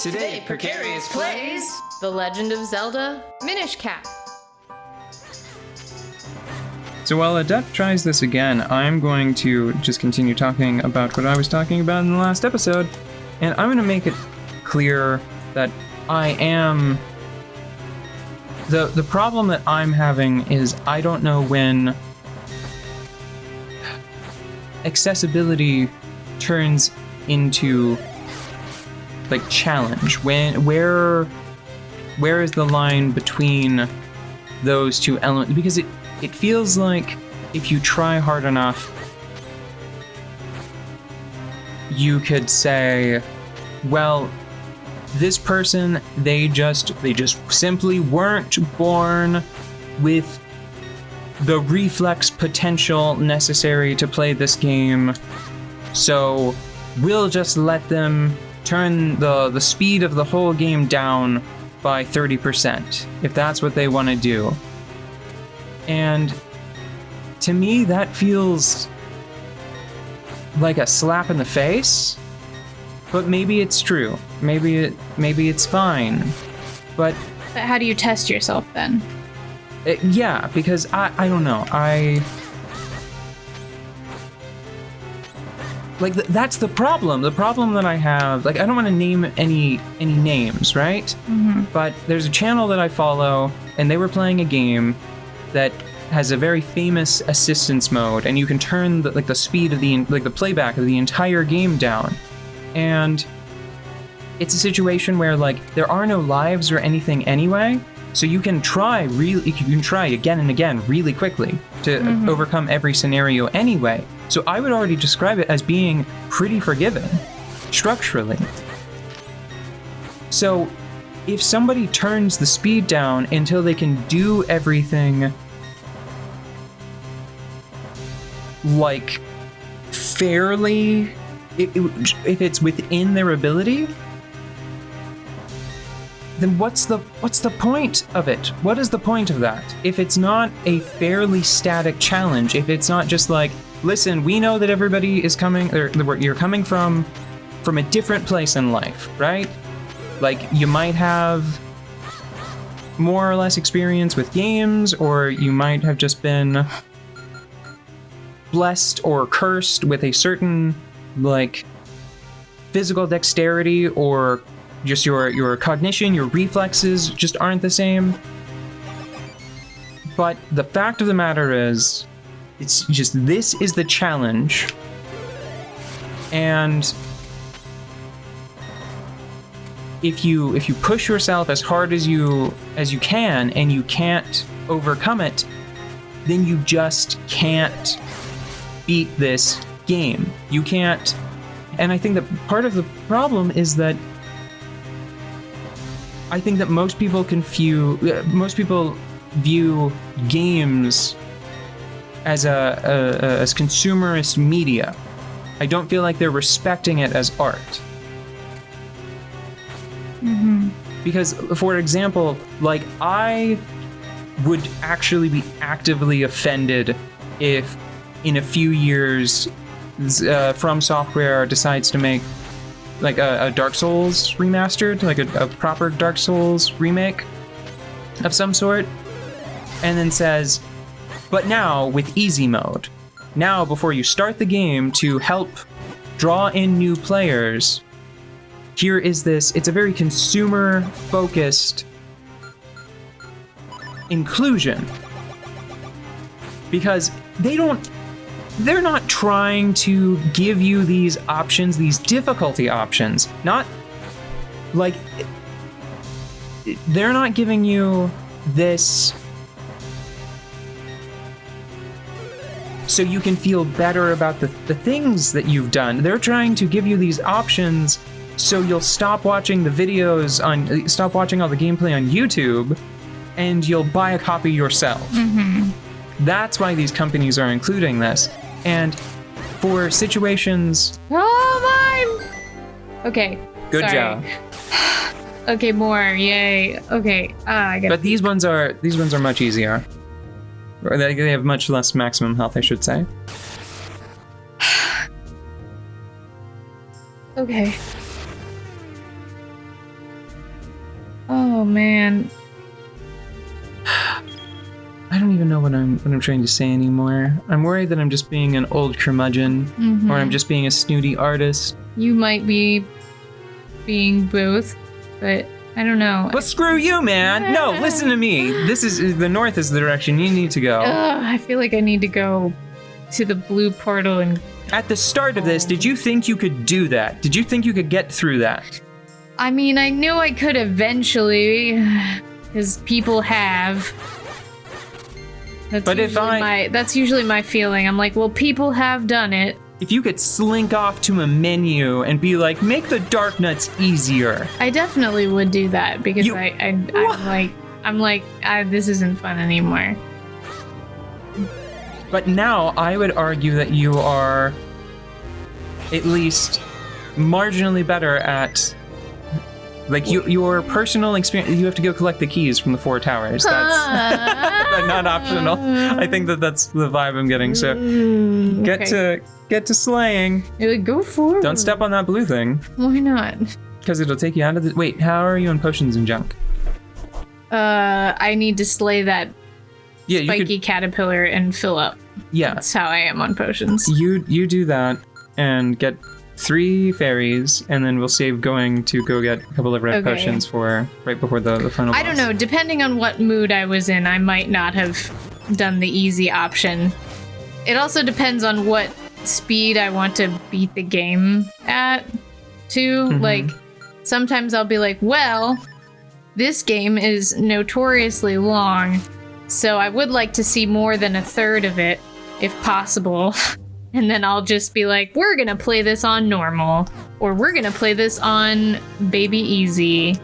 Today, Precarious plays The Legend of Zelda Minish Cap. So while Adept tries this again, I'm going to just continue talking about what I was talking about in the last episode, and I'm going to make it clear that I am... The problem that I'm having is I don't know when accessibility turns into like challenge. Where is the line between those two elements? Because it feels like if you try hard enough, you could say, well, this person, they just simply weren't born with the reflex potential necessary to play this game, so we'll just let them turn the speed of the whole game down by 30%, if that's what they want to do. And to me, that feels like a slap in the face, but maybe it's true. Maybe it's fine, but how do you test yourself then? Yeah, because I don't know. That's the problem. The problem that I have, like, I don't want to name any names, right? Mm-hmm. But there's a channel that I follow, and they were playing a game that has a very famous assistance mode, and you can turn the speed of the playback of the entire game down. And it's a situation where, like, there are no lives or anything anyway, so you can try again and again really quickly to overcome every scenario anyway. So I would already describe it as being pretty forgiving, structurally. So if somebody turns the speed down until they can do everything like fairly, if it's within their ability, then what's the point of it? What is the point of that? If it's not a fairly static challenge, if it's not just like, listen, we know that everybody is coming, or you're coming from a different place in life, right? Like, you might have more or less experience with games, or you might have just been blessed or cursed with a certain, like, physical dexterity, or just your cognition, your reflexes just aren't the same. But the fact of the matter is, it's just, this is the challenge. And if you push yourself as hard as you can and you can't overcome it, then you just can't beat this game. You can't. And I think that part of the problem is that I think that most people view games as as consumerist media. I don't feel like they're respecting it as art. Mm-hmm. Because, for example, like, I would actually be actively offended if in a few years From Software decides to make like a Dark Souls remastered, like a proper Dark Souls remake of some sort, and then says, but now with easy mode. Now, before you start the game, to help draw in new players, here is this, it's a very consumer-focused inclusion. Because they're not trying to give you these options, these difficulty options. Not, like, they're not giving you this so you can feel better about the things that you've done. They're trying to give you these options so you'll stop watching the videos stop watching all the gameplay on YouTube, and you'll buy a copy yourself. Mm-hmm. That's why these companies are including this. And for situations... Oh, mine! Okay. Good sorry. job. Okay, more. Yay. Okay. I get it. But these ones are much easier. Or they have much less maximum health, I should say. Okay. Oh man. I don't even know what I'm trying to say anymore. I'm worried that I'm just being an old curmudgeon, or I'm just being a snooty artist. You might be being both, but I don't know. But screw you, man! No, listen to me. The north is the direction you need to go. I feel like I need to go to the blue portal and... At the start of this, did you think you could do that? Did you think you could get through that? I mean, I knew I could eventually, because people have. That's usually my feeling. I'm like, well, people have done it. If you could slink off to a menu and be like, make the dark nuts easier. I definitely would do that because I'm like, this isn't fun anymore. But now I would argue that you are at least marginally better at, like, your personal experience. You have to go collect the keys from the 4 towers. That's not optional. I think that's the vibe I'm getting. So get to slaying. Go forward. Don't step on that blue thing. Why not? Because it'll take you out of the... Wait, how are you on potions and junk? I need to slay that spiky caterpillar and fill up. Yeah. That's how I am on potions. You do that and get 3 fairies, and then we'll save going to go get a couple of red potions for right before the final boss. I don't know. Depending on what mood I was in, I might not have done the easy option. It also depends on what speed I want to beat the game at, too. Like, sometimes I'll be like, well, this game is notoriously long, so I would like to see more than a third of it, if possible. And then I'll just be like, we're gonna play this on normal, or we're gonna play this on baby easy.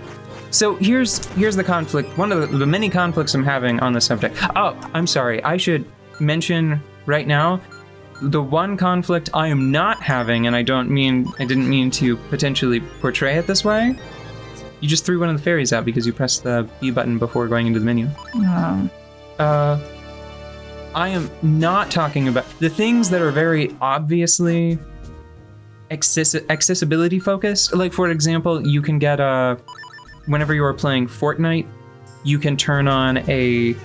So here's the conflict. One of the many conflicts I'm having on the subject. Oh, I'm sorry. I should mention right now, the one conflict I am not having, and I didn't mean to potentially portray it this way. You just threw one of the fairies out because you pressed the B button before going into the menu. Oh. I am not talking about the things that are very obviously accessibility focused. Like, for example, you can get whenever you are playing Fortnite, you can turn on a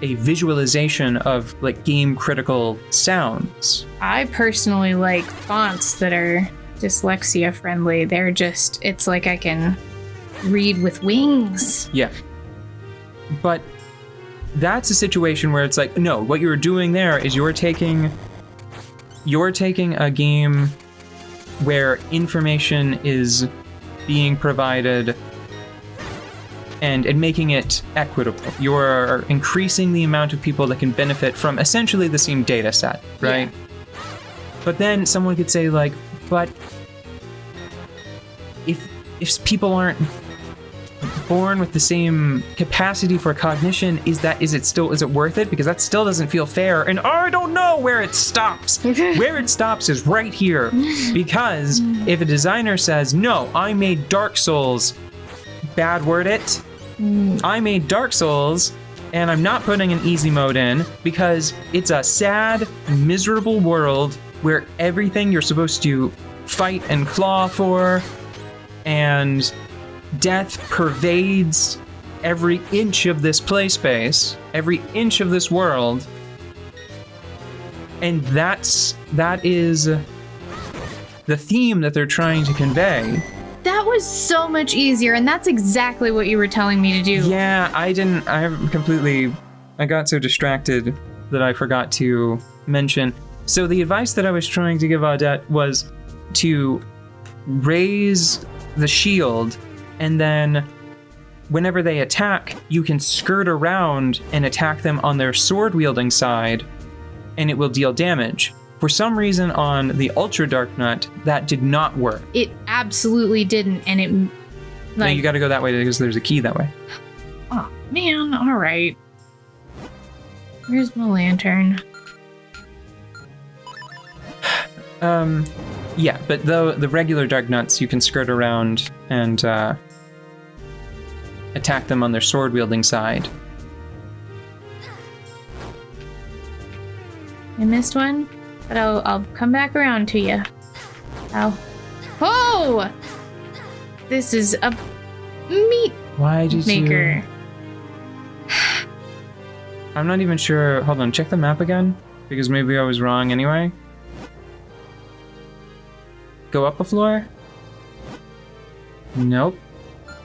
visualization of, like, game critical sounds. I personally like fonts that are dyslexia friendly. It's like I can read with wings. Yeah. But that's a situation where it's like, no, what you're doing there is you're taking a game where information is being provided and making it equitable. You're increasing the amount of people that can benefit from essentially the same data set, right? Yeah. But then someone could say, like, but if people aren't born with the same capacity for cognition, is it worth it? Because that still doesn't feel fair, and I don't know where it stops. Where it stops is right here. Because if a designer says, no, I made Dark Souls, bad word it, I made Dark Souls, and I'm not putting an easy mode in because it's a sad, miserable world where everything you're supposed to fight and claw for, and death pervades every inch of this play space, every inch of this world, and that is the theme that they're trying to convey. That was so much easier, and that's exactly what you were telling me to do. Yeah, I got so distracted that I forgot to mention. So the advice that I was trying to give Audette was to raise the shield, and then whenever they attack, you can skirt around and attack them on their sword-wielding side, and it will deal damage. For some reason on the Ultra Dark Nut, that did not work. It absolutely didn't, and it... No, you gotta go that way because there's a key that way. Oh, man, alright. Where's my lantern? Yeah, but the regular Dark Nuts, you can skirt around and attack them on their sword-wielding side. I missed one, but I'll come back around to you. Oh! This is a meat Why did maker. you... I'm not even sure. Hold on, check the map again, because maybe I was wrong anyway. Go up a floor? Nope.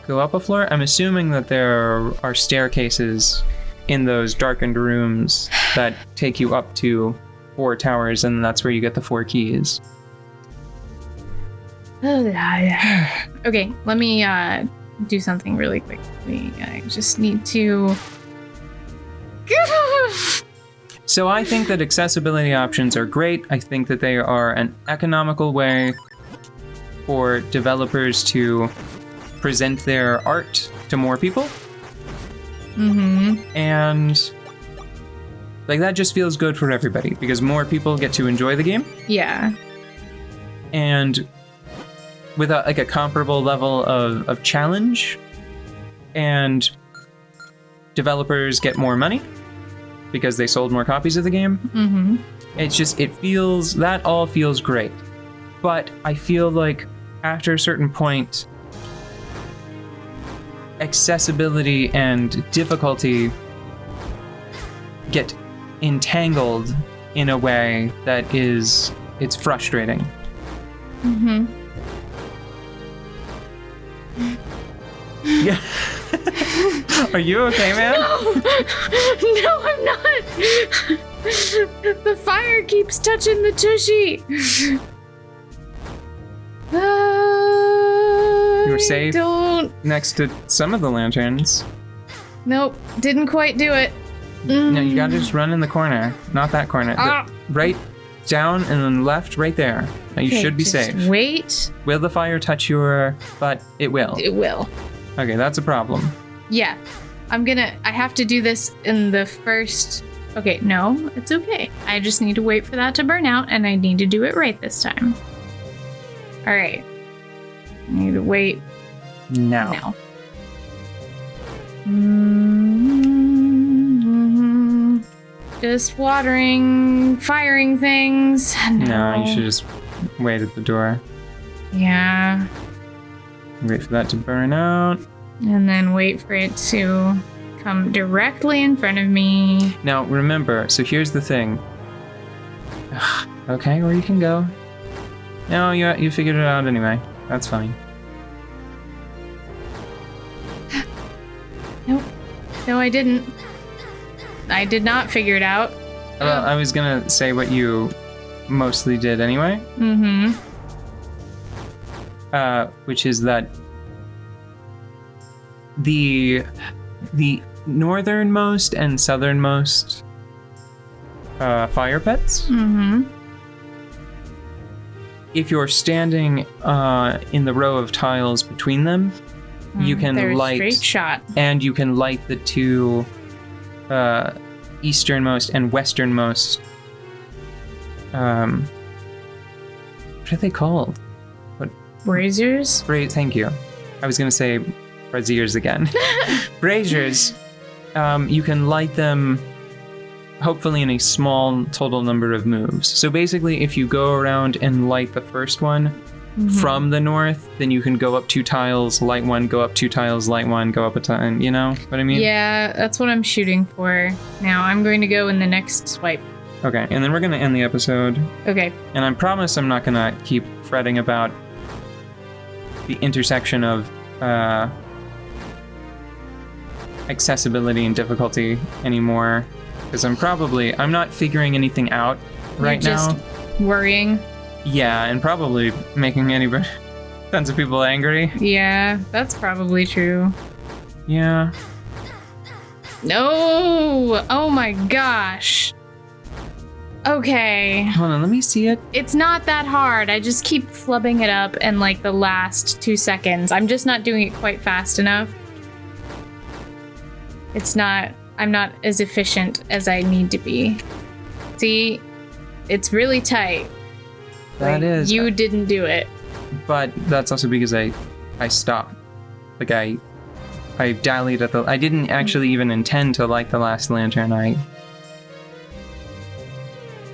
Go up a floor? I'm assuming that there are staircases in those darkened rooms that take you up to 4 towers, and that's where you get the 4 keys. Okay, let me do something really quickly. I just need to... So I think that accessibility options are great. I think that they are an economical way for developers to present their art to more people. Mm-hmm. And like that just feels good for everybody because more people get to enjoy the game. Yeah. And with a comparable level of challenge, and developers get more money because they sold more copies of the game. Mm-hmm. That all feels great. But I feel like after a certain point, accessibility and difficulty get entangled in a way that it's frustrating. Mm-hmm. Yeah. Are you okay, man? No, I'm not. The fire keeps touching the tushy. You were safe Don't. next to some of the lanterns. Nope, didn't quite do it. No, you gotta just run in the corner. Not that corner. Ah. Right down and then left right there. Now you Okay, should be just safe. Wait. Will the fire touch your butt? It will. It will. Okay, that's a problem. Yeah. I have to do this in the first... Okay, no, it's okay. I just need to wait for that to burn out, and I need to do it right this time. All right. I need to wait Now. now. Mm-hmm. Just watering, firing things. No, you should just wait at the door. Yeah. Wait for that to burn out. And then wait for it to come directly in front of me. Now, remember, so here's the thing. Okay, or you can go. No, you figured it out anyway. That's fine. Nope. No, I didn't. I did not figure it out. Well, I was gonna say what you mostly did anyway. Mm-hmm. Which is that the northernmost and southernmost fire pits. Mm-hmm. If you're standing in the row of tiles between them, you can They're a light straight shot. and you can light the 2 easternmost and westernmost. What are they called? Braziers? Thank you. I was gonna say braziers again. Braziers. You can light them hopefully in a small total number of moves. So basically, if you go around and light the first one from the north, then you can go up 2 tiles, light one, go up 2 tiles, light one, go up a tile. You know what I mean? Yeah, that's what I'm shooting for. Now I'm going to go in the next swipe. Okay, and then we're gonna end the episode. Okay. And I promise I'm not gonna keep fretting about the intersection of accessibility and difficulty anymore, because I'm not figuring anything out right You're just now. worrying. Yeah, and probably making tons of people angry. Yeah, that's probably true. Yeah. No! Oh my gosh. Okay. Hold on, let me see it. It's not that hard. I just keep flubbing it up in like the last 2 seconds. I'm just not doing it quite fast enough. I'm not as efficient as I need to be. See? It's really tight. That is. You didn't do it. But that's also because I stopped. Like I dallied at I didn't actually even intend to light the last lantern.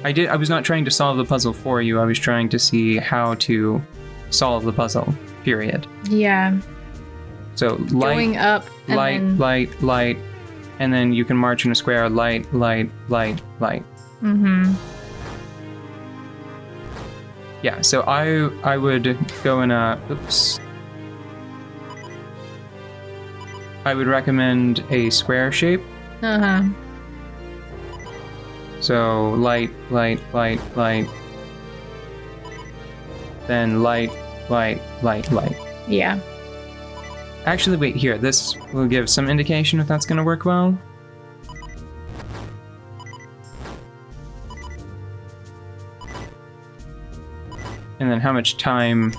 I was not trying to solve the puzzle for you. I was trying to see how to solve the puzzle. Period. Yeah. So light, Going up. And light, then... light, light, and then you can march in a square. Light, light, light, light. Mm-hmm. Yeah. So I would go in a. Oops. I would recommend a square shape. Uh-huh. So light, light, light, light. Then light, light, light, light. Yeah. Actually, wait, here. This will give some indication if that's going to work well. And then how much time...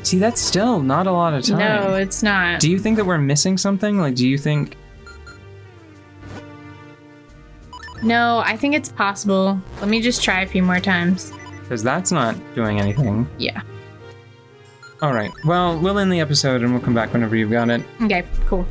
See, that's still not a lot of time. No, it's not. Do you think that we're missing something? Like, do you think... No, I think it's possible. Let me just try a few more times. Because that's not doing anything. Yeah. Alright, well, we'll end the episode and we'll come back whenever you've got it. Okay, cool.